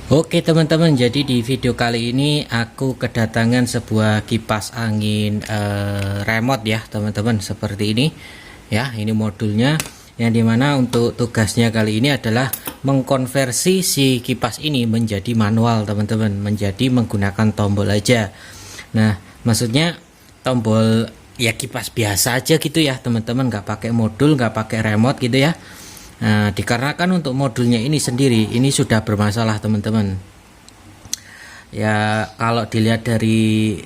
Oke teman-teman, jadi di video kali ini aku kedatangan sebuah kipas angin remote ya teman-teman, seperti ini ya. Ini modulnya, yang dimana untuk tugasnya kali ini adalah mengkonversi si kipas ini menjadi manual teman-teman, menjadi menggunakan tombol aja. Nah maksudnya tombol ya kipas biasa aja gitu ya teman-teman, nggak pakai modul, nggak pakai remote gitu ya. Nah, dikarenakan untuk modulnya ini sendiri ini sudah bermasalah teman-teman. Ya kalau dilihat dari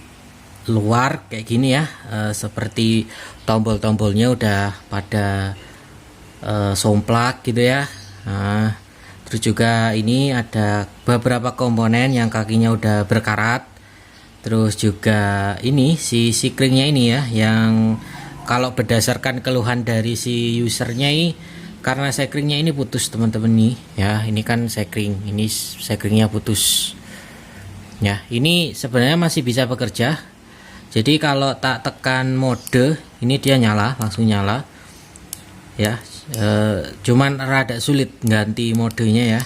luar kayak gini ya, seperti tombol-tombolnya udah pada somplak gitu ya. Nah, terus juga ini ada beberapa komponen yang kakinya udah berkarat. Terus juga ini si sikringnya ini ya, yang kalau berdasarkan keluhan dari si usernya ini, karena sekringnya ini putus teman-teman nih ya. Ini kan sekring, ini sekringnya putus ya. Ini sebenarnya masih bisa bekerja, jadi kalau tak tekan mode ini dia nyala, langsung nyala ya. Cuman rada sulit ganti modenya ya,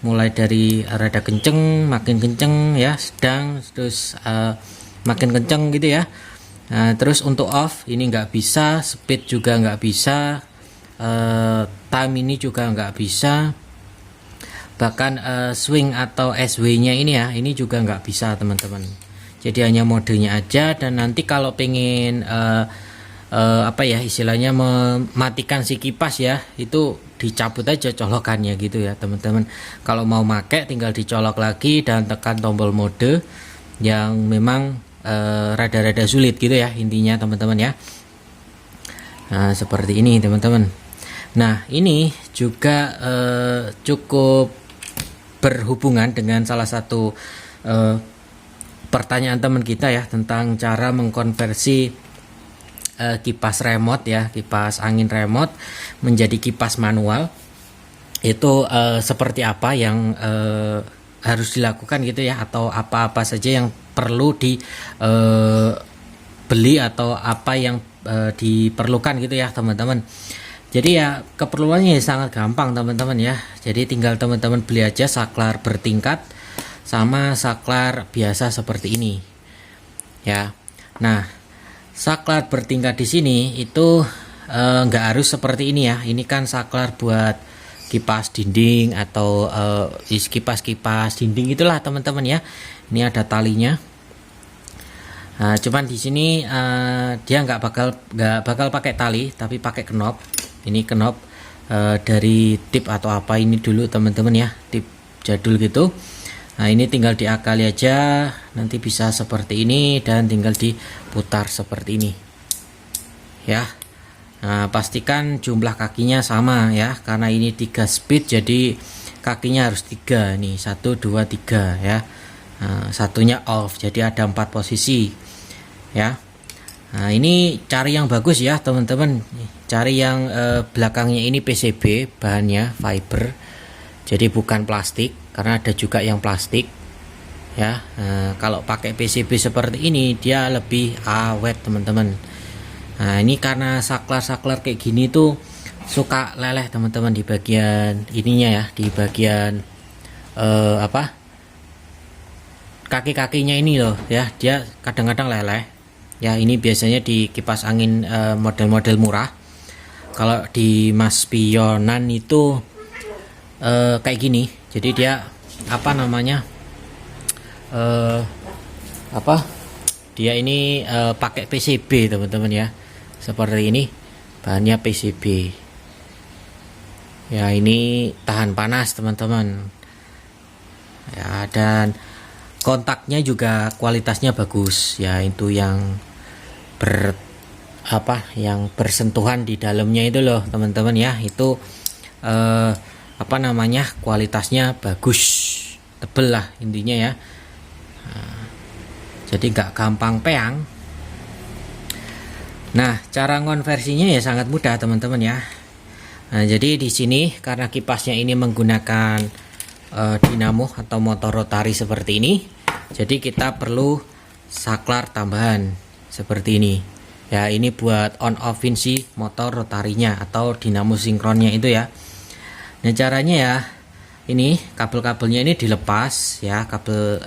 mulai dari rada kenceng, makin kenceng ya, sedang, terus makin kenceng gitu ya. Terus untuk off ini nggak bisa, speed juga nggak bisa, time ini juga nggak bisa, bahkan swing atau SW nya ini ya, ini juga nggak bisa teman-teman. Jadi hanya modenya aja. Dan nanti kalau pengen apa ya istilahnya, mematikan si kipas ya, itu dicabut aja colokannya gitu ya teman-teman. Kalau mau pakai tinggal dicolok lagi dan tekan tombol mode, yang memang rada-rada sulit gitu ya intinya teman-teman ya. Nah seperti ini teman-teman. Nah ini juga cukup berhubungan dengan salah satu pertanyaan teman kita ya, tentang cara mengkonversi kipas remote ya, kipas angin remote menjadi kipas manual. Itu seperti apa yang harus dilakukan gitu ya, atau apa-apa saja yang perlu dibeli atau apa yang diperlukan gitu ya teman-teman. Jadi ya keperluannya sangat gampang teman-teman ya. Jadi tinggal teman-teman beli aja saklar bertingkat sama saklar biasa seperti ini ya. Nah saklar bertingkat di sini itu nggak harus seperti ini ya. Ini kan saklar buat kipas dinding atau kipas-kipas dinding itulah teman-teman ya. Ini ada talinya. Nah, cuman di sini dia nggak bakal pakai tali, tapi pakai knop. Ini knop dari tip atau apa ini dulu teman-teman ya, tip jadul gitu. Nah ini tinggal diakali aja, nanti bisa seperti ini dan tinggal diputar seperti ini ya. Nah pastikan jumlah kakinya sama ya, karena ini 3 speed jadi kakinya harus 3 nih, 1 2 3 ya. Nah, satunya off, jadi ada 4 posisi ya. Nah ini cari yang bagus ya teman-teman, cari yang belakangnya ini PCB, bahannya fiber, jadi bukan plastik, karena ada juga yang plastik ya. Kalau pakai PCB seperti ini dia lebih awet teman-teman. Nah ini karena saklar-saklar kayak gini tuh suka leleh teman-teman di bagian ininya ya, di bagian apa, kaki-kakinya ini loh ya, dia kadang-kadang leleh ya. Ini biasanya di kipas angin model-model murah. Kalau di Mas Pionan itu kayak gini, jadi dia apa namanya, dia ini pakai PCB teman-teman ya, seperti ini, bahannya PCB ya. Ini tahan panas teman-teman ya, dan kontaknya juga kualitasnya bagus ya. Itu yang yang bersentuhan di dalamnya itu loh teman-teman ya, itu apa namanya, kualitasnya bagus, tebel lah intinya ya. Jadi nggak gampang peang. Nah cara konversinya ya sangat mudah teman-teman ya. Nah jadi di sini karena kipasnya ini menggunakan dinamo atau motor rotari seperti ini, jadi kita perlu saklar tambahan seperti ini ya. Ini buat on offin si motor rotarinya atau dinamo sinkronnya itu ya. Nah caranya ya, ini kabel-kabelnya ini dilepas ya, kabel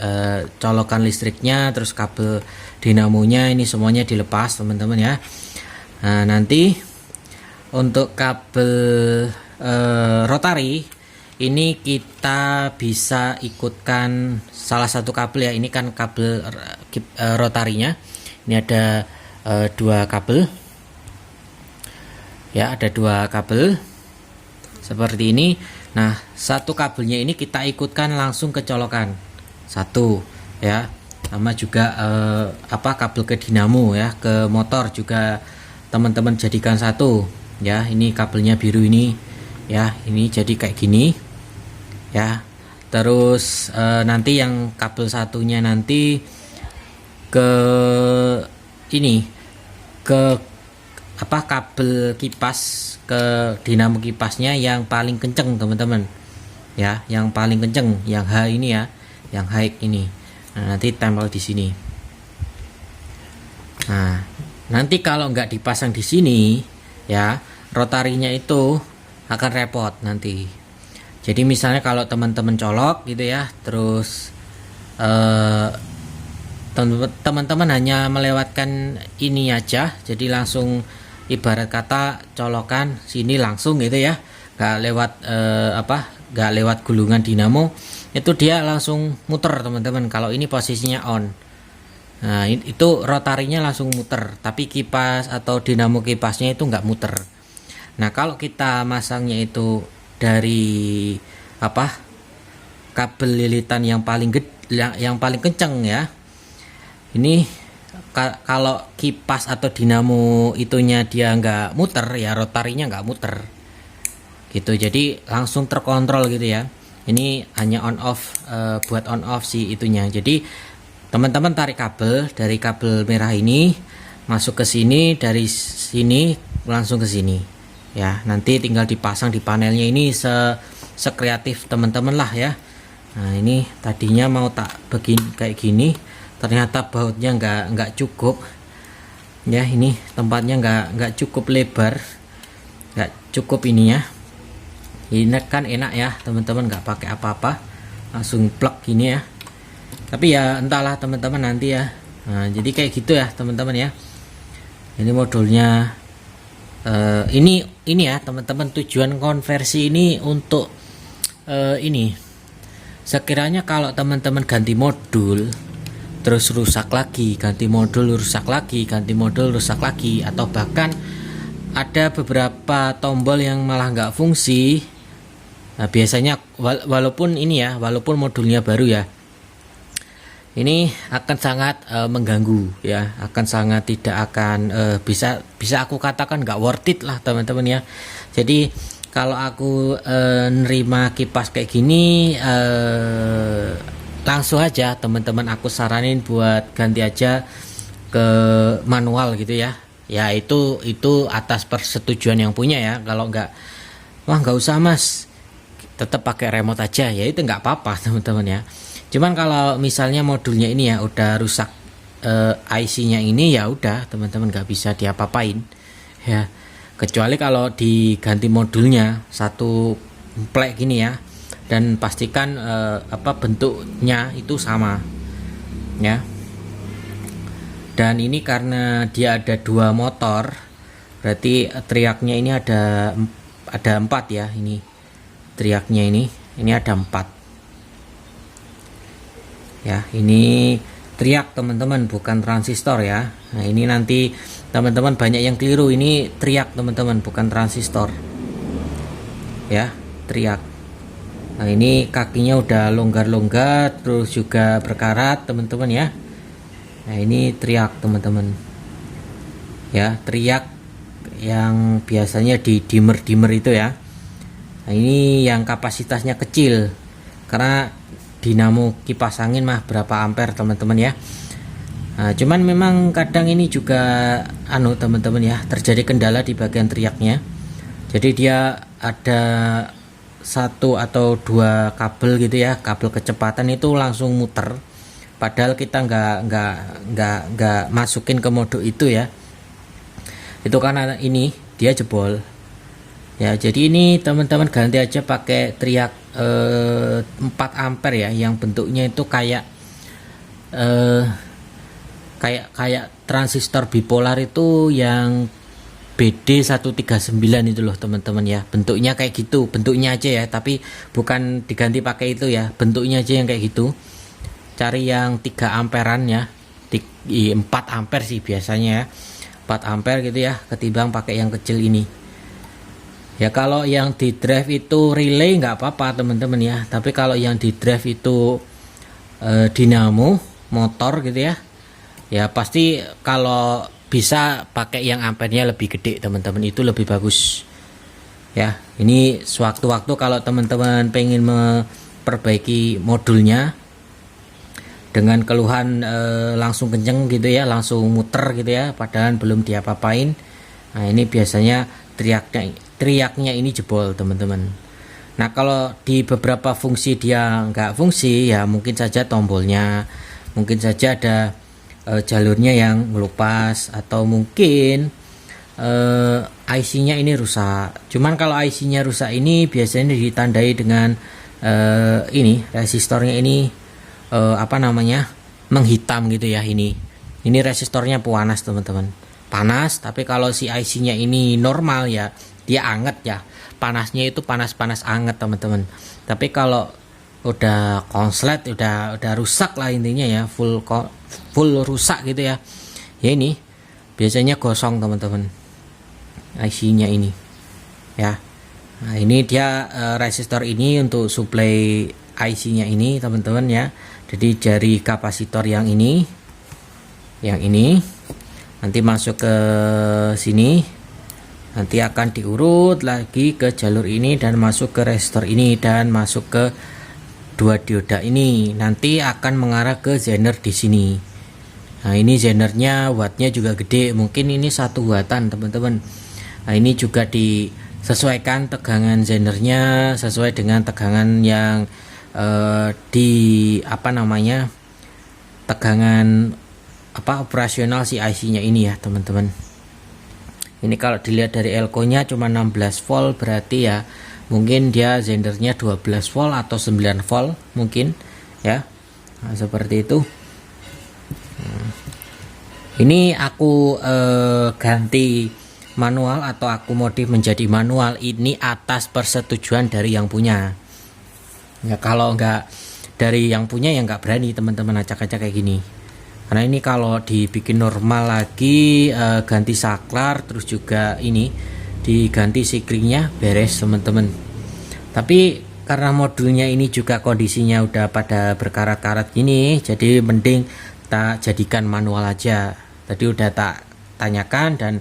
colokan listriknya, terus kabel dinamonya ini semuanya dilepas teman-teman ya. Nah, nanti untuk kabel rotari ini kita bisa ikutkan salah satu kabel ya. Ini kan kabel rotarinya. Ini ada dua kabel ya, ada dua kabel seperti ini. Nah, satu kabelnya ini kita ikutkan langsung ke colokan satu ya, sama juga kabel ke dinamo ya, ke motor juga teman-teman jadikan satu ya. Ini kabelnya biru ini ya, ini jadi kayak gini ya. Terus nanti yang kabel satunya nanti ke ini, ke kabel kipas, ke dinamo kipasnya yang paling kenceng teman-teman ya, yang paling kenceng, yang H ini ya, yang high ini. Nah, nanti tempel di sini. Nah, nanti kalau nggak dipasang di sini ya, rotarinya itu akan repot nanti. Jadi misalnya kalau teman-teman colok gitu ya, terus teman-teman hanya melewatkan ini aja, jadi langsung ibarat kata colokan sini langsung gitu ya, nggak lewat nggak lewat gulungan dinamo, itu dia langsung muter teman-teman kalau ini posisinya on. Nah, itu rotarinya langsung muter, tapi kipas atau dinamo kipasnya itu nggak muter. Nah, kalau kita masangnya itu dari kabel lilitan yang paling yang paling kenceng ya, ini kalau kipas atau dinamo itunya dia nggak muter ya, rotarinya nggak muter gitu, jadi langsung terkontrol gitu ya. Ini hanya on off, buat on off si itunya. Jadi teman-teman tarik kabel dari kabel merah ini masuk ke sini, dari sini langsung ke sini ya. Nanti tinggal dipasang di panelnya ini sekreatif teman-teman lah ya. Nah, ini tadinya mau tak begini kayak gini, ternyata bautnya nggak cukup ya. Ini tempatnya nggak cukup lebar, nggak cukup ininya. Ini kan enak ya teman-teman, nggak pakai apa-apa, langsung plug gini ya. Tapi ya entahlah teman-teman nanti ya. Nah, jadi kayak gitu ya teman-teman ya. Ini modulnya ini ya teman-teman, tujuan konversi ini untuk ini sekiranya kalau teman-teman ganti modul terus rusak lagi, ganti modul rusak lagi, ganti modul rusak lagi, atau bahkan ada beberapa tombol yang malah nggak fungsi. Nah, biasanya walaupun ini ya, walaupun modulnya baru ya, ini akan sangat mengganggu ya, akan sangat tidak akan bisa aku katakan nggak worth it lah teman-teman ya. Jadi kalau aku nerima kipas kayak gini, langsung aja teman-teman aku saranin buat ganti aja ke manual gitu ya. Ya itu atas persetujuan yang punya ya. Kalau nggak usah mas, tetap pakai remote aja ya, itu nggak apa-apa teman-teman ya. Cuman kalau misalnya modulnya ini ya udah rusak, IC-nya ini ya udah teman-teman nggak bisa diapa-apain ya, kecuali kalau diganti modulnya satu plek gini ya, dan pastikan bentuknya itu sama ya. Dan ini karena dia ada dua motor, berarti teriaknya ini ada 4 ya. Ini teriaknya ini ada 4 ya. Ini teriak teman-teman, bukan transistor ya. Nah, ini nanti teman-teman banyak yang keliru, ini teriak teman-teman, bukan transistor ya, teriak. Nah, ini kakinya udah longgar-longgar, terus juga berkarat teman-teman ya. Nah, ini teriak teman-teman ya, teriak yang biasanya di dimmer itu ya. Nah, ini yang kapasitasnya kecil, karena dinamo kipas angin mah berapa ampere teman-teman ya. Nah, cuman memang kadang ini juga teman-teman ya, terjadi kendala di bagian teriaknya. Jadi dia ada 1 atau 2 kabel gitu ya, kabel kecepatan itu langsung muter, padahal kita nggak masukin ke mode itu ya. Itu karena ini dia jebol Ya, jadi ini teman-teman ganti aja pakai triak 4 ampere ya, yang bentuknya itu kayak kayak transistor bipolar itu yang BD139 itu loh teman-teman ya, bentuknya kayak gitu, bentuknya aja ya, tapi bukan diganti pakai itu ya, bentuknya aja yang kayak gitu. Cari yang 3 amperan ya, 4 ampere sih biasanya ya, 4 ampere gitu ya, ketimbang pakai yang kecil ini ya. Kalau yang di drive itu relay nggak apa-apa teman-teman ya, tapi kalau yang di drive itu dinamo motor gitu ya, ya pasti kalau bisa pakai yang ampernya lebih gede teman-teman, itu lebih bagus ya. Ini sewaktu-waktu kalau teman-teman pengen memperbaiki modulnya dengan keluhan langsung kenceng gitu ya, langsung muter gitu ya, padahal belum diapa-apain, nah ini biasanya teriaknya ini jebol teman-teman. Nah kalau di beberapa fungsi dia nggak fungsi ya, mungkin saja tombolnya, mungkin saja ada jalurnya yang ngelupas, atau mungkin IC-nya ini rusak. Cuman kalau IC-nya rusak ini biasanya ditandai dengan ini resistornya ini apa namanya, menghitam gitu ya. Ini resistornya panas teman-teman, panas. Tapi kalau si IC-nya ini normal ya, dia anget ya, panasnya itu panas anget teman-teman. Tapi kalau udah konslet, udah rusak lah intinya ya, full rusak gitu ya, ya ini biasanya gosong teman-teman IC-nya ini ya. Nah ini dia resistor ini untuk suplai IC-nya ini teman-teman ya. Jadi dari kapasitor yang ini nanti masuk ke sini, nanti akan diurut lagi ke jalur ini dan masuk ke resistor ini dan masuk ke 2 dioda ini, nanti akan mengarah ke zener di sini. Nah ini zenernya wattnya juga gede, mungkin ini 1 wattan teman-teman. Nah ini juga disesuaikan tegangan zenernya sesuai dengan tegangan yang di apa namanya, tegangan operasional si IC-nya ini ya teman-teman. Ini kalau dilihat dari elko nya cuma 16 volt, berarti ya mungkin dia zenernya 12 volt atau 9 volt mungkin ya. Nah, seperti itu. Ini aku ganti manual atau aku modif menjadi manual ini atas persetujuan dari yang punya ya. Kalau enggak dari yang punya ya nggak berani teman-teman acak-acak kayak gini, karena ini kalau dibikin normal lagi ganti saklar, terus juga ini diganti sikringnya, beres teman-teman. Tapi karena modulnya ini juga kondisinya udah pada berkarat-karat gini, jadi mending tak jadikan manual aja. Tadi udah tak tanyakan dan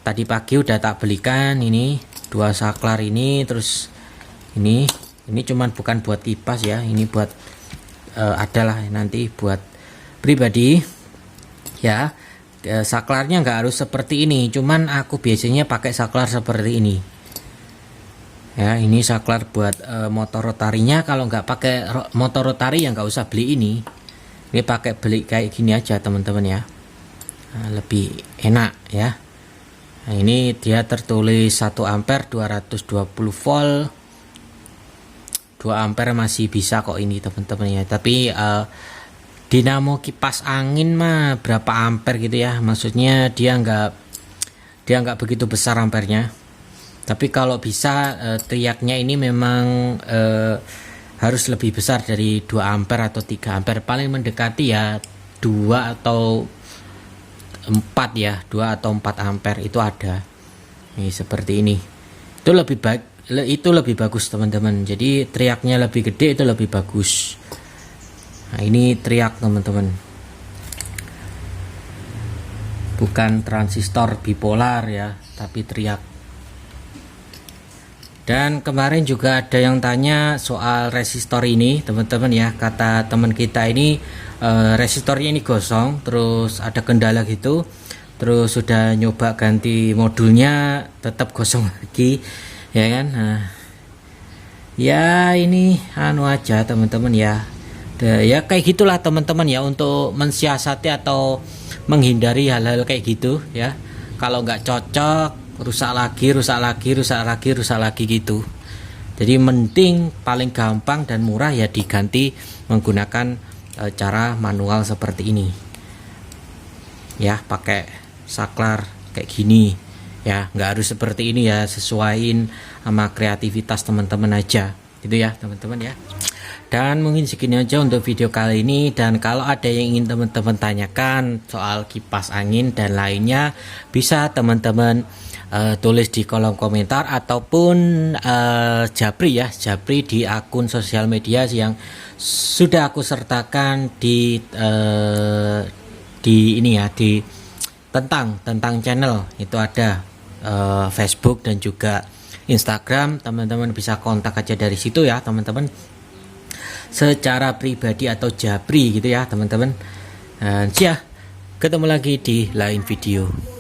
tadi pagi udah tak belikan ini 2 saklar ini. Terus ini cuman bukan buat kipas ya, ini buat adalah nanti buat pribadi ya. Saklarnya nggak harus seperti ini, cuman aku biasanya pakai saklar seperti ini ya. Ini saklar buat motor rotarinya. Kalau nggak pakai motor rotari ya nggak usah beli ini pakai beli kayak gini aja teman-teman ya. Nah, lebih enak ya. Nah, ini dia tertulis 1 ampere 220 volt, 2 ampere masih bisa kok ini teman-teman ya. Tapi dinamo kipas angin mah berapa ampere gitu ya, maksudnya dia nggak begitu besar ampernya. Tapi kalau bisa teriaknya ini memang harus lebih besar dari 2 ampere atau 3 ampere, paling mendekati ya 2 atau 4 ya, 2 atau 4 ampere itu ada. Nih seperti ini. Itu lebih baik, itu lebih bagus teman-teman. Jadi teriaknya lebih gede itu lebih bagus. Nah, ini teriak teman-teman. Bukan transistor bipolar ya, tapi teriak. Dan kemarin juga ada yang tanya soal resistor ini teman-teman ya. Kata teman kita ini resistornya ini gosong, terus ada kendala gitu, terus sudah nyoba ganti modulnya tetap gosong lagi ya kan. Nah, ya ini anu aja teman-teman ya. Ya kayak gitulah teman-teman ya, untuk mensiasati atau menghindari hal-hal kayak gitu ya. Kalau nggak cocok rusak lagi gitu. Jadi mending paling gampang dan murah ya diganti menggunakan cara manual seperti ini ya, pakai saklar kayak gini ya, nggak harus seperti ini ya, sesuaiin sama kreativitas teman-teman aja gitu ya teman-teman ya. Dan mungkin segini aja untuk video kali ini, dan kalau ada yang ingin teman-teman tanyakan soal kipas angin dan lainnya bisa teman-teman tulis di kolom komentar ataupun japri di akun sosial media yang sudah aku sertakan di ini ya, di tentang channel itu ada Facebook dan juga Instagram. Teman-teman bisa kontak aja dari situ ya teman-teman, secara pribadi atau japri gitu ya teman-teman. Dan ketemu lagi di lain video.